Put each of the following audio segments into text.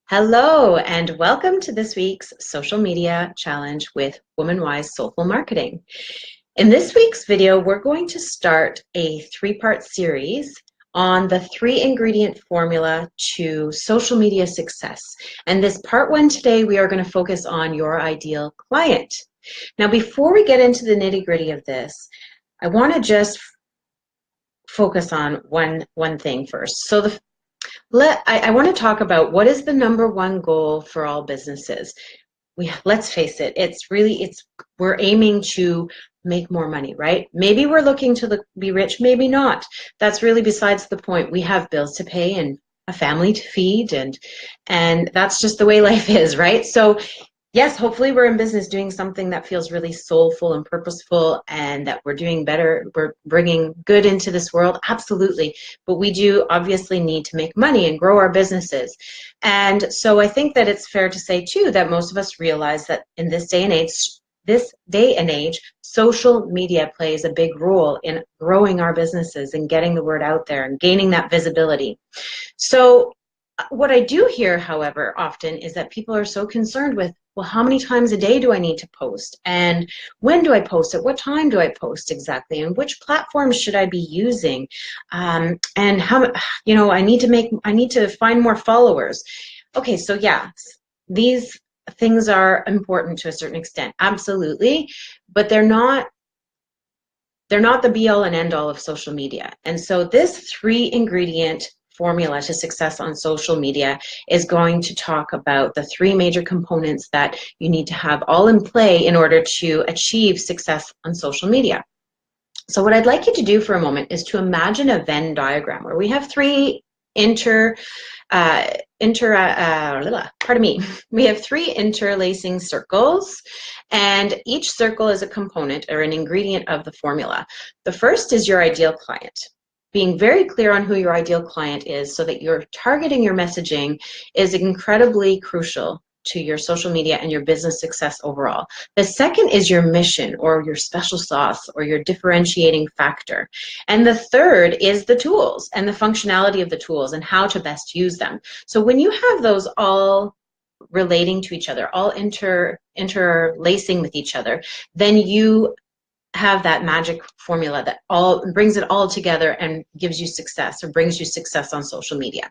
Hello, and welcome to this week's Social Media Challenge with Woman-Wise Soulful Marketing. In this week's video, we're going to start a three-part series on the three-ingredient formula to social media success. And this part one today, we are going to focus on your ideal client. Now, before we get into the nitty-gritty of this, I want to just focus on one thing first. So I want to talk about what is the number one goal for all businesses. Let's face it, we're aiming to make more money, right? Maybe we're looking to be rich, maybe not. That's really besides the point. We have bills to pay and a family to feed, and that's just the way life is, right? So yes, hopefully we're in business doing something that feels really soulful and purposeful and that we're doing better, we're bringing good into this world, absolutely. But we do obviously need to make money and grow our businesses. And so I think that it's fair to say too that most of us realize that in this day and age, social media plays a big role in growing our businesses and getting the word out there and gaining that visibility. So what I do hear, however, often is that people are so concerned with, well, how many times a day do I need to post? And when do I post? At what time do I post exactly? And which platforms should I be using? And how, I need to find more followers. Okay, so yeah, these things are important to a certain extent, absolutely, but they're not the be all and end all of social media. And so this three-ingredient formula to success on social media is going to talk about the three major components that you need to have all in play in order to achieve success on social media. So what I'd like you to do for a moment is to imagine a Venn diagram where we have three we have three interlacing circles, and each circle is a component or an ingredient of the formula. The first is your ideal client. Being very clear on who your ideal client is so that you're targeting your messaging is incredibly crucial to your social media and your business success overall. The second is your mission or your special sauce or your differentiating factor. And the third is the tools and the functionality of the tools and how to best use them. So when you have those all relating to each other, all interlacing with each other, then you have that magic formula that brings it all together and gives you success or brings you success on social media.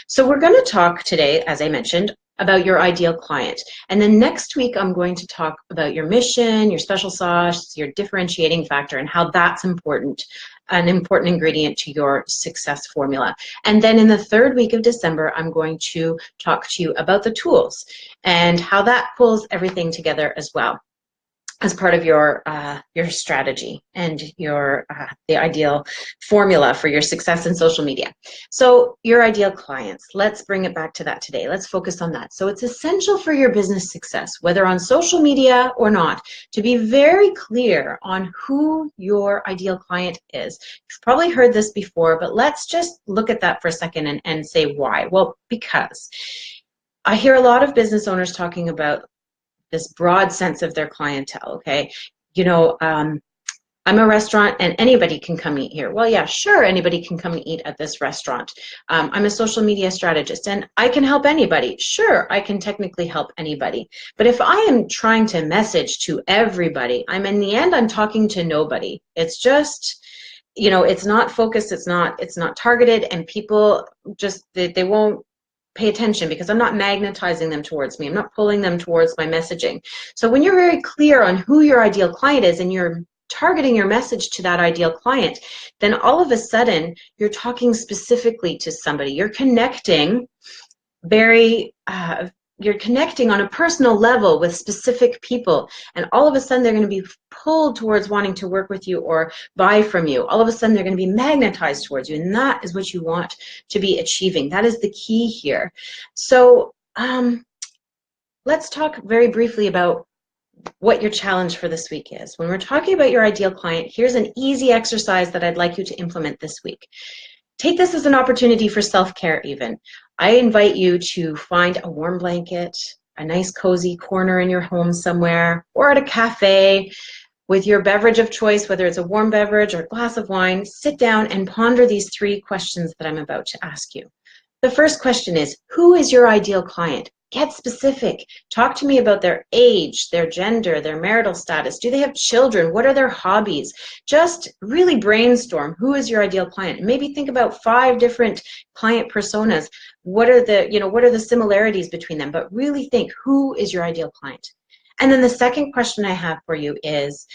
So we're going to talk today, as I mentioned, about your ideal client. And then next week, I'm going to talk about your mission, your special sauce, your differentiating factor, and how that's an important ingredient to your success formula. And then in the third week of December, I'm going to talk to you about the tools and how that pulls everything together as well as part of your strategy and the ideal formula for your success in social media. So your ideal clients, let's bring it back to that today. Let's focus on that. So it's essential for your business success, whether on social media or not, to be very clear on who your ideal client is. You've probably heard this before, but let's just look at that for a second and say why. Well, because I hear a lot of business owners talking about this broad sense of their clientele, okay? I'm a restaurant and anybody can come eat here. Well, yeah, sure, anybody can come eat at this restaurant. I'm a social media strategist and I can help anybody. Sure, I can technically help anybody. But if I am trying to message to everybody, in the end, I'm talking to nobody. It's just, it's not focused, it's not targeted, and people just, they won't pay attention because I'm not magnetizing them towards me. I'm not pulling them towards my messaging. So when you're very clear on who your ideal client is and you're targeting your message to that ideal client, then all of a sudden you're talking specifically to somebody. You're connecting you're connecting on a personal level with specific people, and all of a sudden they're going to be pulled towards wanting to work with you or buy from you. All of a sudden they're going to be magnetized towards you, and that is what you want to be achieving. That is the key here. So let's talk very briefly about what your challenge for this week is. When we're talking about your ideal client, here's an easy exercise that I'd like you to implement this week. Take this as an opportunity for self-care even. I invite you to find a warm blanket, a nice cozy corner in your home somewhere, or at a cafe with your beverage of choice, whether it's a warm beverage or a glass of wine. Sit down and ponder these three questions that I'm about to ask you. The first question is, who is your ideal client? Get specific. Talk to me about their age, their gender, their marital status. Do they have children? What are their hobbies? Just really brainstorm who is your ideal client. Maybe think about 5 different client personas. What are the similarities between them? But really think, who is your ideal client? And then the second question I have for you is,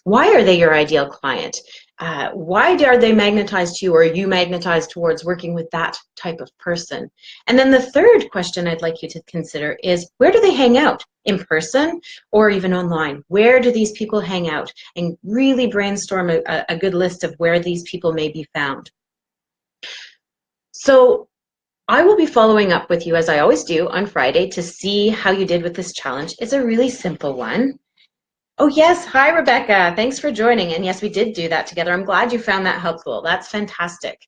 why are they your ideal client? Why are they magnetized to you, or are you magnetized towards working with that type of person? And then the third question I'd like you to consider is, where do they hang out? In person or even online? Where do these people hang out? And really brainstorm a good list of where these people may be found. So I will be following up with you, as I always do, on Friday to see how you did with this challenge. It's a really simple one. Oh, yes. Hi, Rebecca. Thanks for joining. And yes, we did do that together. I'm glad you found that helpful. That's fantastic.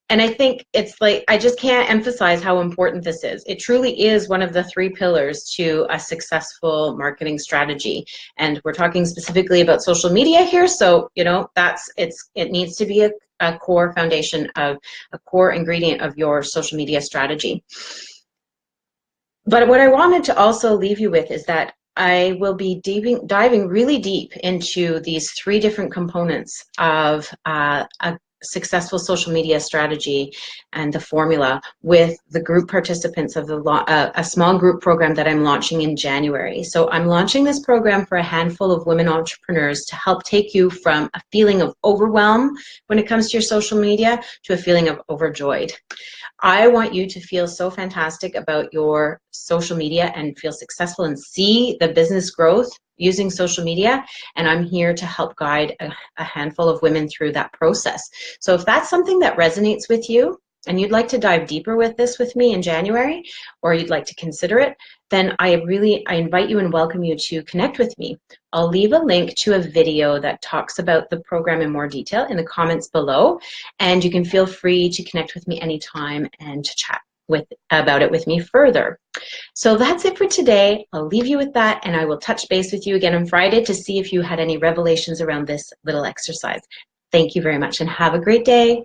And I think it's like, I just can't emphasize how important this is. It truly is one of the 3 pillars to a successful marketing strategy. And we're talking specifically about social media here. So, it needs to be a core foundation of a core ingredient of your social media strategy. But what I wanted to also leave you with is that I will be diving really deep into these 3 different components of a successful social media strategy and the formula with the group participants of a small group program that I'm launching in January. So I'm launching this program for a handful of women entrepreneurs to help take you from a feeling of overwhelm when it comes to your social media to a feeling of overjoyed. I want you to feel so fantastic about your social media and feel successful and see the business growth using social media, and I'm here to help guide a handful of women through that process. So if that's something that resonates with you and you'd like to dive deeper with this with me in January, or you'd like to consider it, then I invite you and welcome you to connect with me. I'll leave a link to a video that talks about the program in more detail in the comments below, and you can feel free to connect with me anytime and to chat about it with me further. So that's it for today. I'll leave you with that, and I will touch base with you again on Friday to see if you had any revelations around this little exercise. Thank you very much, and have a great day.